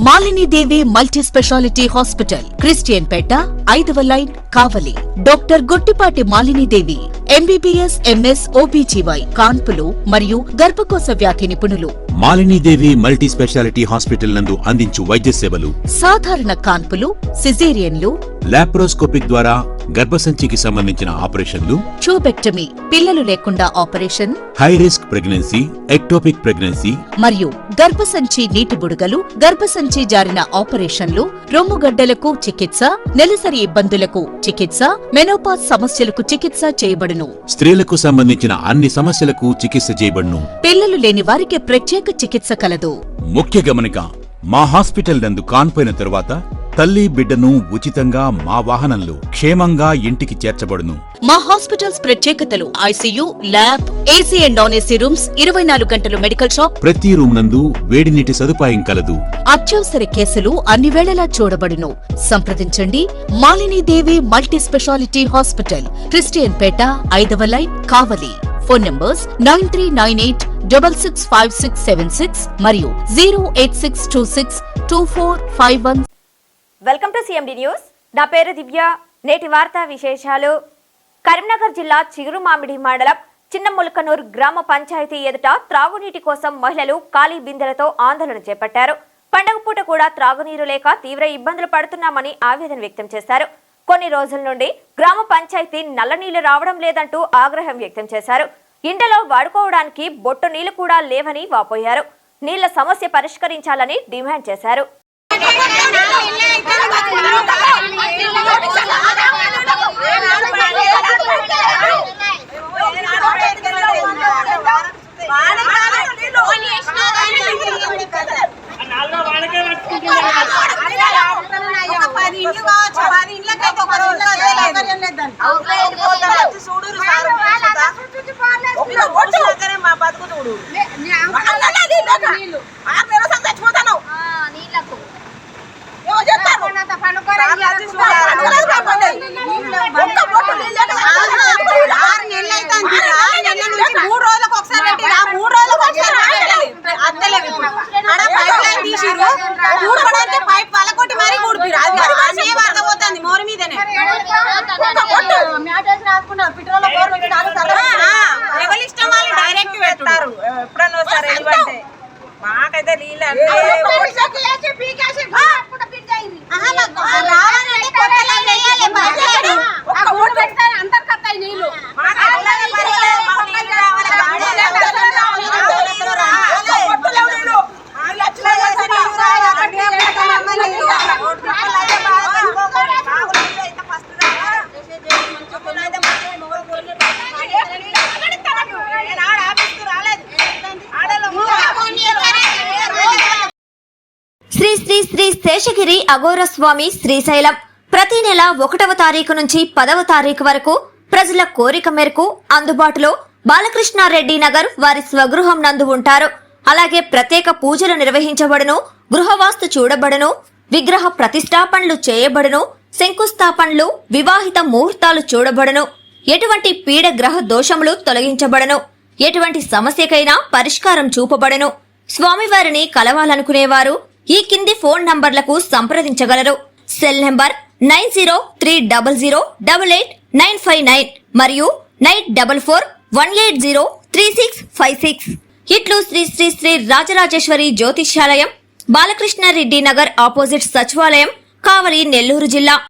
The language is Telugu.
మాలిని దేవి మల్టీ స్పెషాలిటీ హాస్పిటల్, క్రిస్టియన్ పేట, 5వ లైన్, కావలి. డాక్టర్ గుట్టిపాటి మాలిని దేవి, MBBS, MS, OBGY, కాన్పులు మరియు గర్భకోశ వ్యాధి నిపుణులు. మాలినీదేవి మల్టీ స్పెషాలిటీ హాస్పిటల్ నందు అందించు వైద్య సేవలు: సాధారణ కాన్పులు, సిజేరియన్లు, లాప్రోస్కోపిక్ ద్వారా గర్భసంచికి సంబంధించిన ఆపరేషన్లు, ట్యూబెక్టమీ, పిల్లలు లేకుండా operation, high risk pregnancy, ectopic pregnancy మరియు గర్భసంచి నీటి బుడగలు, గర్భసంచి జారిన ఆపరేషన్లు, రొమ్ముగడ్డలకు చికిత్స, నెలసరి ఇబ్బందులకు చికిత్స, మెనోపాజ్ సమస్యలకు చికిత్స చేయబడును. స్త్రీలకు సంబంధించిన అన్ని సమస్యలకు చికిత్స చేయబడును. పిల్లలు లేని వారికి ప్రత్యేక చికిత్స కలదు. ముఖ్య గమనిక: మా హాస్పిటల్ నందు కాన్పోయిన తరువాత తల్లి బిడ్డను ఉచితంగా మా వాహనంలో క్షేమంగా ఇంటికి చేర్చబడును. మా హాస్పిటల్స్ ప్రత్యేకతలు: ICU, lab, AC and non AC rooms, 24 గంటలు మెడికల్ షాప్, ప్రతి రూమ్ నందు వేడి నీటి సదుపాయం కలదు. అత్యవసర కేసులు అన్ని వేళలా చూడబడును. సంప్రదించండి. మాలిని దేవి మల్టీ స్పెషాలిటీ హాస్పిటల్, క్రిస్టియన్ పేట, 5వ లైన్, కావలి. ఫోన్ నంబర్స్ 9398665676 మరియు 086262451. Welcome to CMD news. నా పేరు దివ్య. నేటి వార్తా విశేషాలు. కరీంనగర్ జిల్లా చిగురుమామిడి మండలం చిన్నముల్కనూర్ గ్రామ పంచాయతీ ఎదుట త్రాగునీటి కోసం మహిళలు ఖాళీ బిందెలతో ఆందోళన చేపట్టారు. పండగ పూట కూడా త్రాగునీరు లేక తీవ్ర ఇబ్బందులు పడుతున్నామని ఆవేదన వ్యక్తం చేశారు. కొన్ని రోజుల నుండి గ్రామ పంచాయతీ నల్ల నీళ్లు రావడం లేదంటూ ఆగ్రహం వ్యక్తం చేశారు. ఇంటలో వాడుకోవడానికి బొట్టు నీళ్లు కూడా లేవని వాపోయారు. నీళ్ల సమస్య పరిష్కరించాలని డిమాండ్ చేశారు. మాకైతే నీళ్ళు శ్రీ శ్రీ శ్రీ శేషగిరి అఘోర స్వామి శ్రీశైలం ప్రతి నెల 1వ తారీఖు నుంచి 10వ తారీఖు వరకు ప్రజల కోరిక మేరకు అందుబాటులో బాలకృష్ణారెడ్డి నగర్ వారి స్వగృహం నందు ఉంటారు. అలాగే ప్రత్యేక పూజలు నిర్వహించబడును, గృహవాస్తు చూడబడును, విగ్రహ ప్రతిష్టాపనలు చేయబడును, శంకుస్థాపనలు, వివాహిత ముహూర్తాలు చూడబడును, ఎటువంటి పీడ గ్రహ దోషములు తొలగించబడును, ఎటువంటి సమస్యకైనా పరిష్కారం చూపబడును. స్వామివారిని కలవాలనుకునేవారు ఈ కింది ఫోన్ నంబర్లకు సంప్రదించగలరు. సెల్ నంబర్ 9030088959 మరియు 9441803656. ఇట్లు శ్రీ శ్రీ శ్రీ రాజరాజేశ్వరి జ్యోతిష్యాలయం, బాలకృష్ణారెడ్డి నగర్ ఆపోజిట్ సచివాలయం, కావలి, నెల్లూరు జిల్లా.